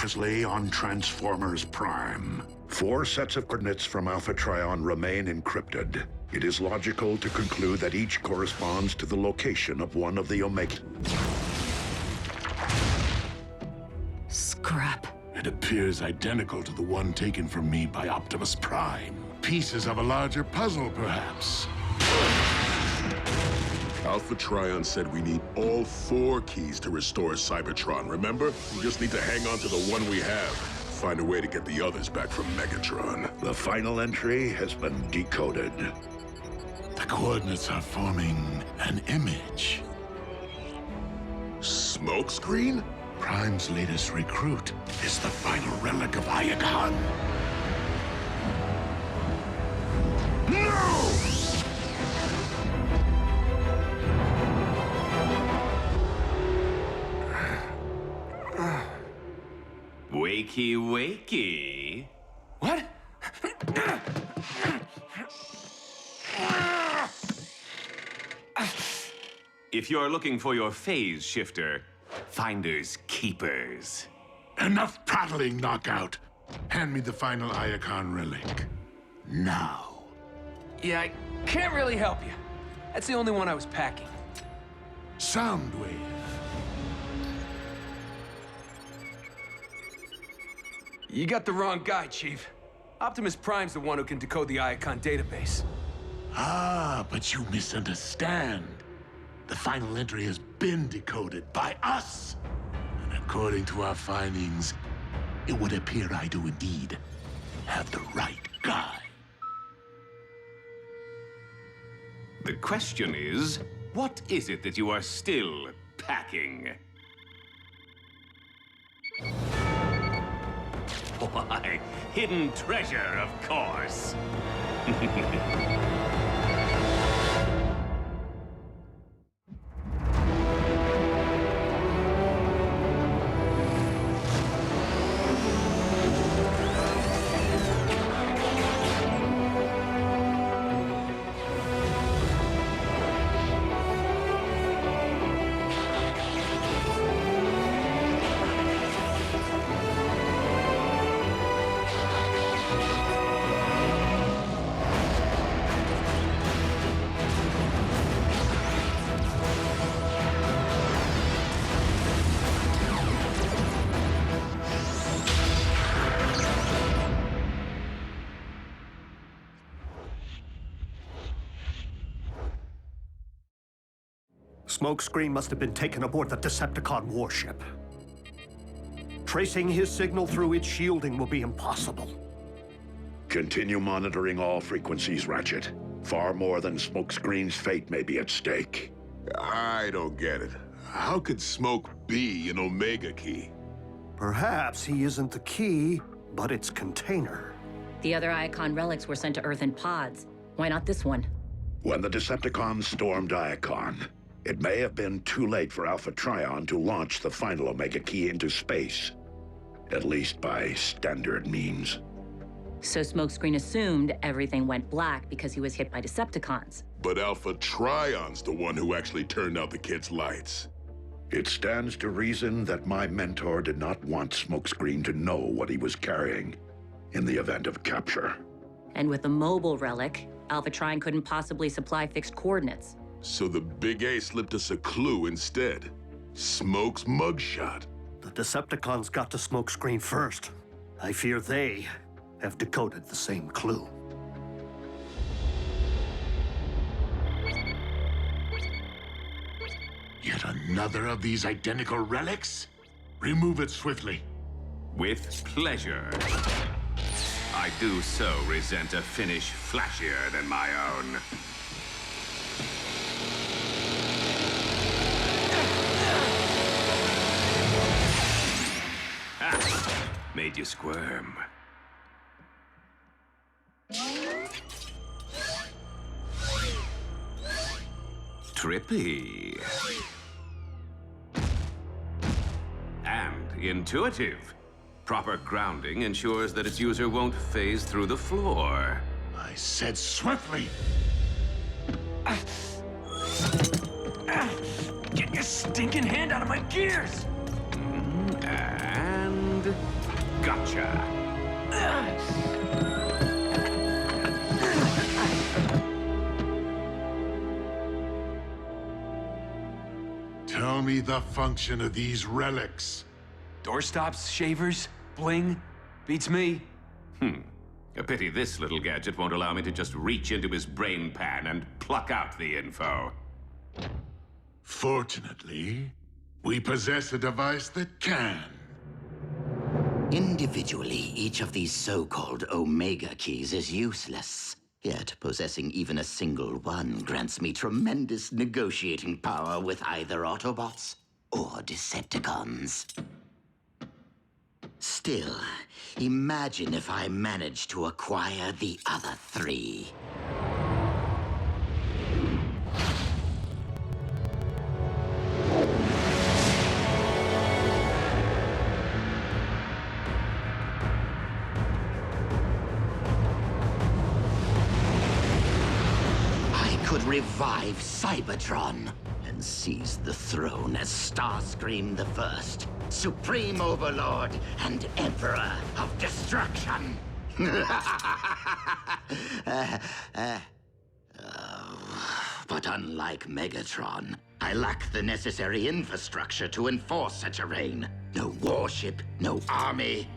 wisely on Transformers Prime. 4 sets of coordinates from Alpha Trion remain encrypted. It is logical to conclude that each corresponds to the location of one of the Omega. Scrap. It appears identical to the one taken from me by Optimus Prime. Pieces of a larger puzzle, perhaps. Alpha Trion said we need all 4 keys to restore Cybertron, remember? We just need to hang on to the one we have. Find a way to get the others back from Megatron. The final entry has been decoded. The coordinates are forming an image. Smokescreen? Prime's latest recruit is the final relic of Iacon. No! Wakey, wakey. What? If you're looking for your phase shifter, finders keepers. Enough prattling, Knockout. Hand me the final Iacon relic. Now. Yeah, I can't really help you. That's the only one I was packing. Soundwave. You got the wrong guy, Chief. Optimus Prime's the one who can decode the Iacon database. Ah, but you misunderstand. The final entry has been decoded by us. And according to our findings, it would appear I do indeed have the right guy. The question is, what is it that you are still packing? Why, hidden treasure, of course. Smokescreen must have been taken aboard the Decepticon warship. Tracing his signal through its shielding will be impossible. Continue monitoring all frequencies, Ratchet. Far more than Smokescreen's fate may be at stake. I don't get it. How could Smoke be an Omega key? Perhaps he isn't the key, but its container. The other Iacon relics were sent to Earth in pods. Why not this one? When the Decepticons stormed Iacon, it may have been too late for Alpha Trion to launch the final Omega key into space. At least by standard means. So Smokescreen assumed everything went black because he was hit by Decepticons. But Alpha Trion's the one who actually turned out the kid's lights. It stands to reason that my mentor did not want Smokescreen to know what he was carrying in the event of capture. And with the mobile relic, Alpha Trion couldn't possibly supply fixed coordinates. So the Big A slipped us a clue instead. Smoke's mugshot. The Decepticons got to Smokescreen first. I fear they have decoded the same clue. Yet another of these identical relics? Remove it swiftly. With pleasure. I do so resent a finish flashier than my own. Made you squirm. Trippy. And intuitive. Proper grounding ensures that its user won't phase through the floor. I said swiftly. Get your stinking hand out of my gears! And future. Tell me the function of these relics. Doorstops, shavers, bling. Beats me. A pity this little gadget won't allow me to just reach into his brain pan and pluck out the info. Fortunately, we possess a device that can. Individually, each of these so-called Omega keys is useless. Yet, possessing even a single one grants me tremendous negotiating power with either Autobots or Decepticons. Still, imagine if I managed to acquire the other three. Could revive Cybertron and seize the throne as Starscream the First, Supreme Overlord and Emperor of Destruction. But unlike Megatron, I lack the necessary infrastructure to enforce such a reign. No warship, no army.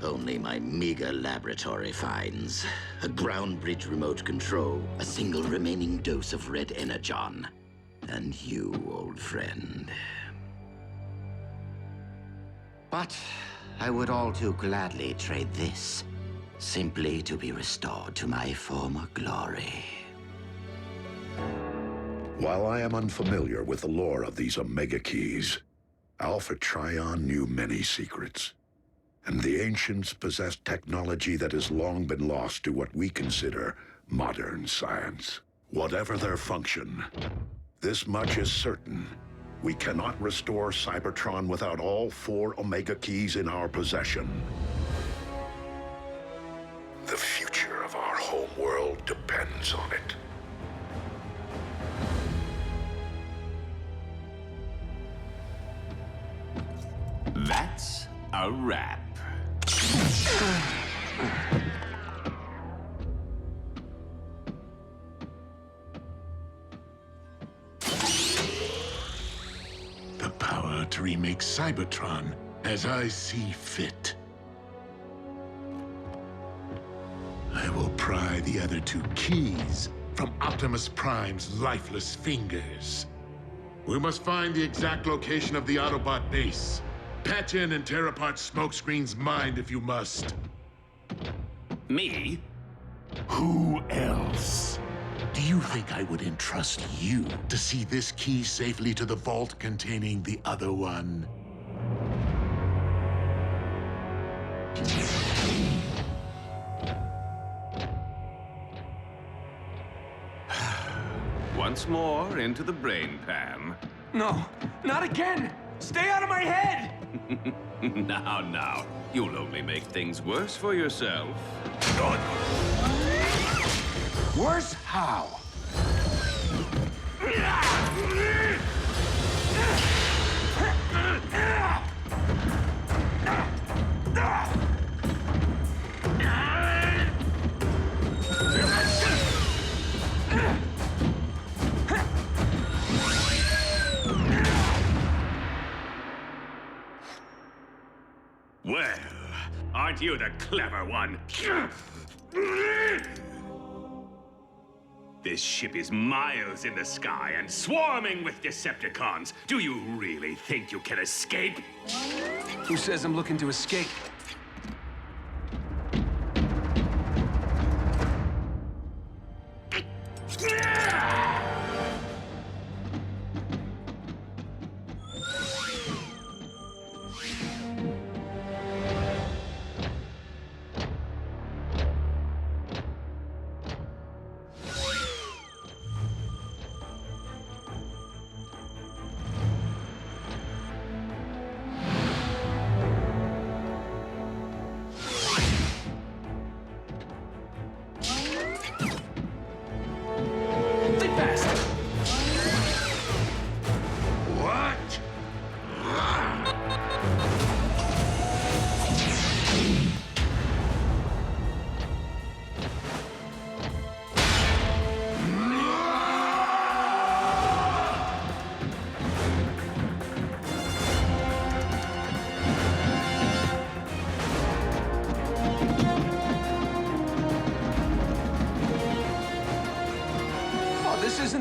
Only my meager laboratory finds. A ground bridge remote control, a single remaining dose of red energon. And you, old friend. But I would all too gladly trade this, simply to be restored to my former glory. While I am unfamiliar with the lore of these Omega keys, Alpha Trion knew many secrets. And the ancients possessed technology that has long been lost to what we consider modern science. Whatever their function, this much is certain. We cannot restore Cybertron without all 4 Omega keys in our possession. The future of our home world depends on it. That's a wrap. The power to remake Cybertron as I see fit. I will pry the other 2 keys from Optimus Prime's lifeless fingers. We must find the exact location of the Autobot base. Patch in and tear apart Smokescreen's mind if you must. Me? Who else? Do you think I would entrust you to see this key safely to the vault containing the other one? Once more into the brain pan. No, not again! Stay out of my head! Now. You'll only make things worse for yourself. Worse? How? Well, aren't you the clever one? This ship is miles in the sky and swarming with Decepticons. Do you really think you can escape? Who says I'm looking to escape?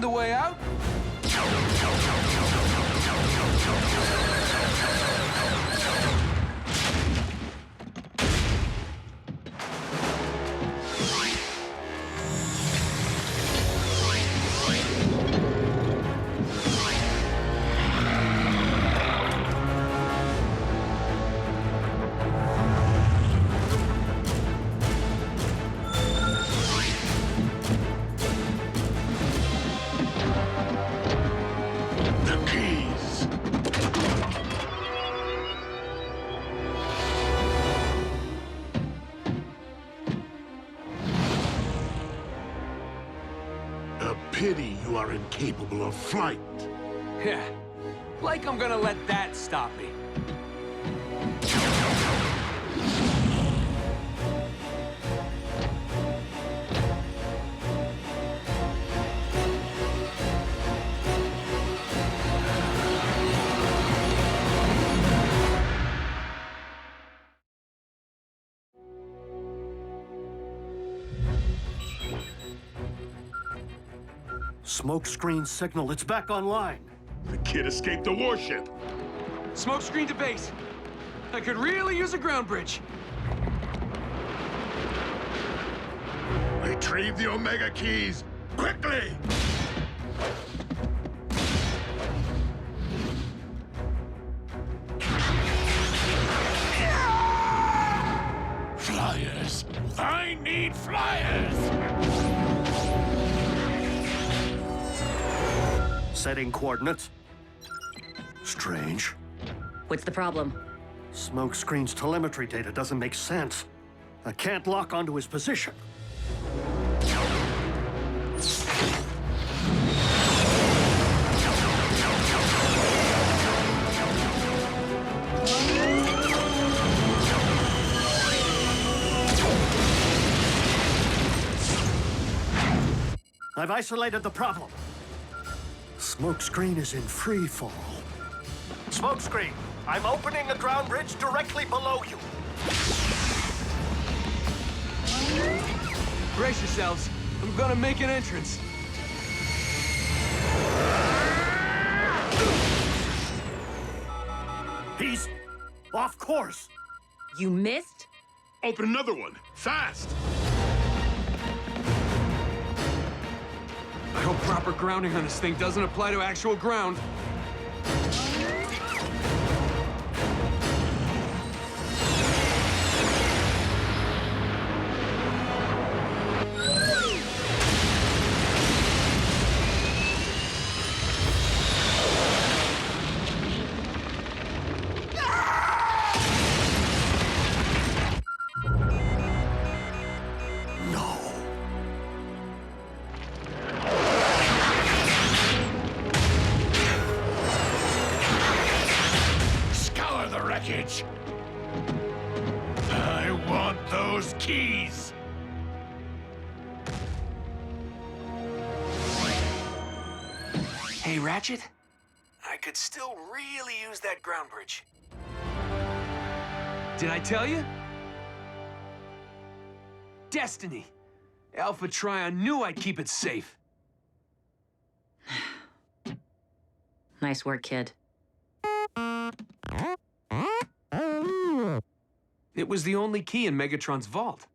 isn't the way out. The keys. A pity you are incapable of flight. Yeah. Like I'm gonna let that stop me. Smokescreen signal, it's back online. The kid escaped the warship. Smokescreen to base. I could really use a ground bridge. Retrieve the Omega keys, quickly! Flyers! I need flyers! Setting coordinates. Strange. What's the problem? Smokescreen's telemetry data doesn't make sense. I can't lock onto his position. I've isolated the problem. Smokescreen is in free fall. Smokescreen, I'm opening a ground bridge directly below you. Brace yourselves. I'm gonna make an entrance. He's off course. You missed? Open another one, fast! I hope proper grounding on this thing doesn't apply to actual ground. I want those keys! Hey, Ratchet. I could still really use that ground bridge. Did I tell you? Destiny. Alpha Trion knew I'd keep it safe. Nice work, kid. It was the only key in Megatron's vault.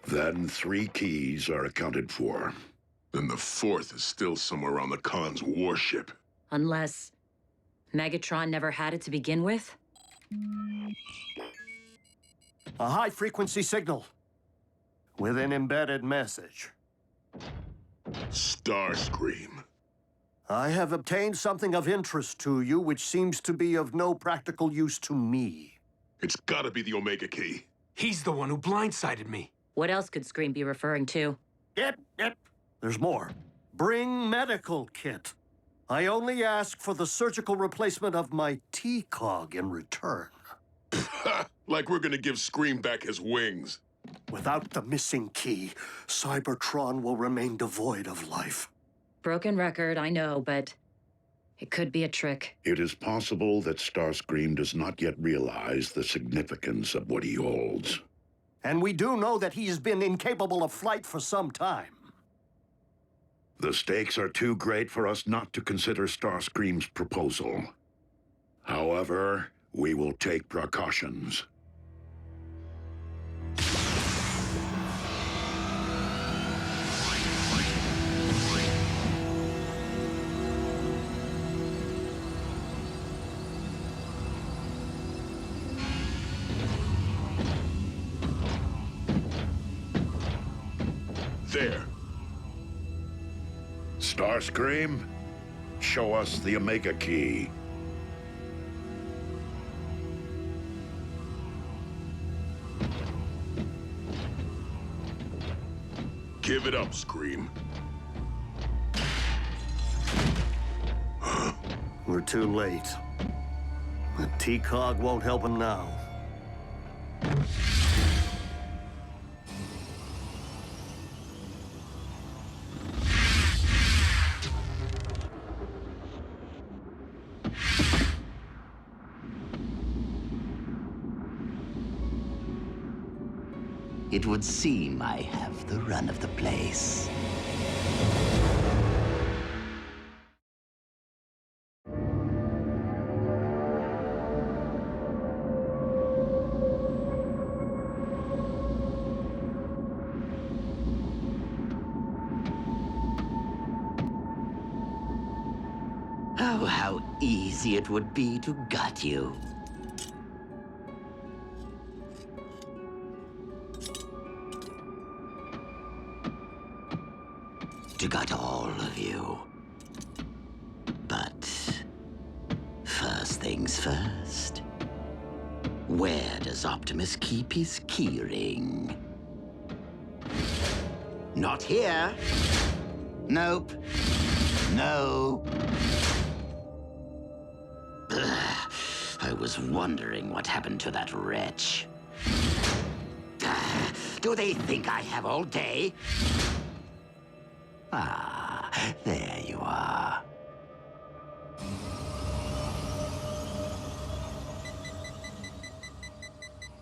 Then 3 keys are accounted for. Then the 4th is still somewhere on the Khan's warship. Unless Megatron never had it to begin with? A high-frequency signal with an embedded message. Starscream. I have obtained something of interest to you, which seems to be of no practical use to me. It's gotta be the Omega key. He's the one who blindsided me. What else could Scream be referring to? Yep. There's more. Bring medical kit. I only ask for the surgical replacement of my T-cog in return. Like we're gonna give Scream back his wings. Without the missing key, Cybertron will remain devoid of life. Broken record, I know, but it could be a trick. It is possible that Starscream does not yet realize the significance of what he holds. And we do know that he has been incapable of flight for some time. The stakes are too great for us not to consider Starscream's proposal. However, we will take precautions. There. Starscream, show us the Omega Key. Give it up, Scream. We're too late. The T-Cog won't help him now. It would seem I have the run of the place. Oh, how easy it would be to gut you. To gut all of you. But first things first. Where does Optimus keep his keyring? Not here. Nope. No. Ugh. I was wondering what happened to that wretch. Do they think I have all day? Ah, there you are.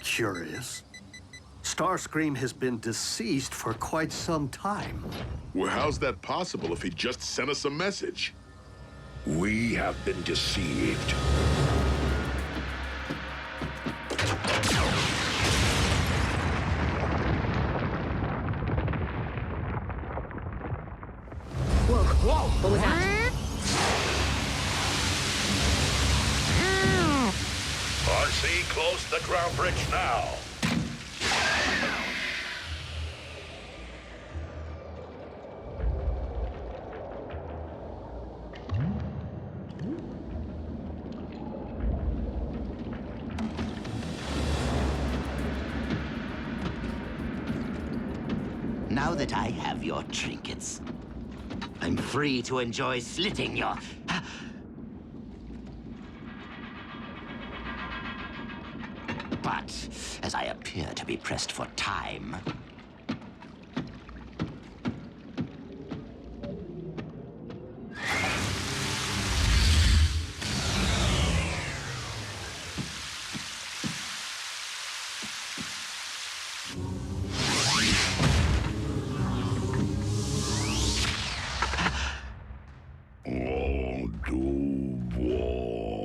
Curious. Starscream has been deceased for quite some time. Well, how's that possible if he just sent us a message? We have been deceived. Whoa! What was that? RC, close the ground bridge now. Now that I have your trinkets, I'm free to enjoy slitting your... But, as I appear to be pressed for time...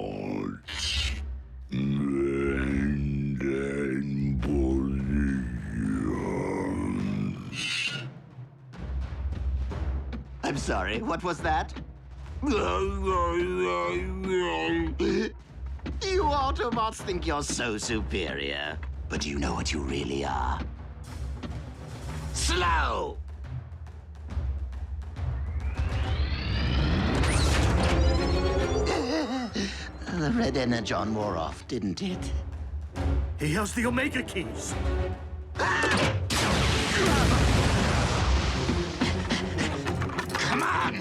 Autobots in positions. I'm sorry, what was that? You Autobots think you're so superior. But do you know what you really are? Slow! The red energon wore off, didn't it? He has the Omega Keys. Come on!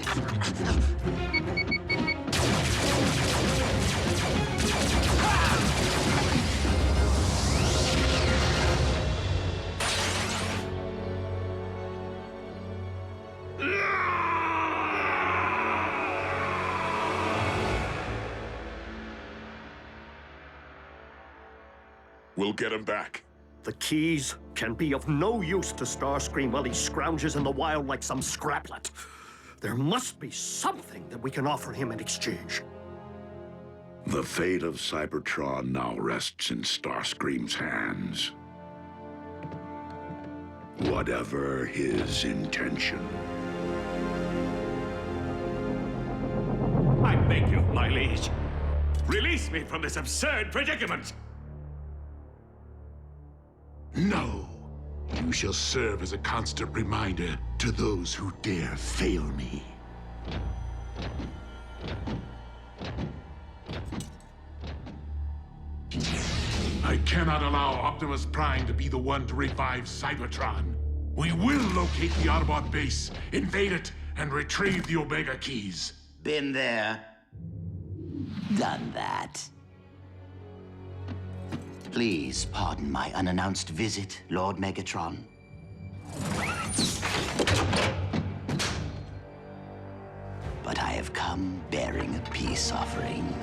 We'll get him back. The keys can be of no use to Starscream while he scrounges in the wild like some scraplet. There must be something that we can offer him in exchange. The fate of Cybertron now rests in Starscream's hands. Whatever his intention. I beg you, my liege. Release me from this absurd predicament! No. You shall serve as a constant reminder to those who dare fail me. I cannot allow Optimus Prime to be the one to revive Cybertron. We will locate the Autobot base, invade it, and retrieve the Omega Keys. Been there. Done that. Please pardon my unannounced visit, Lord Megatron. But I have come bearing a peace offering.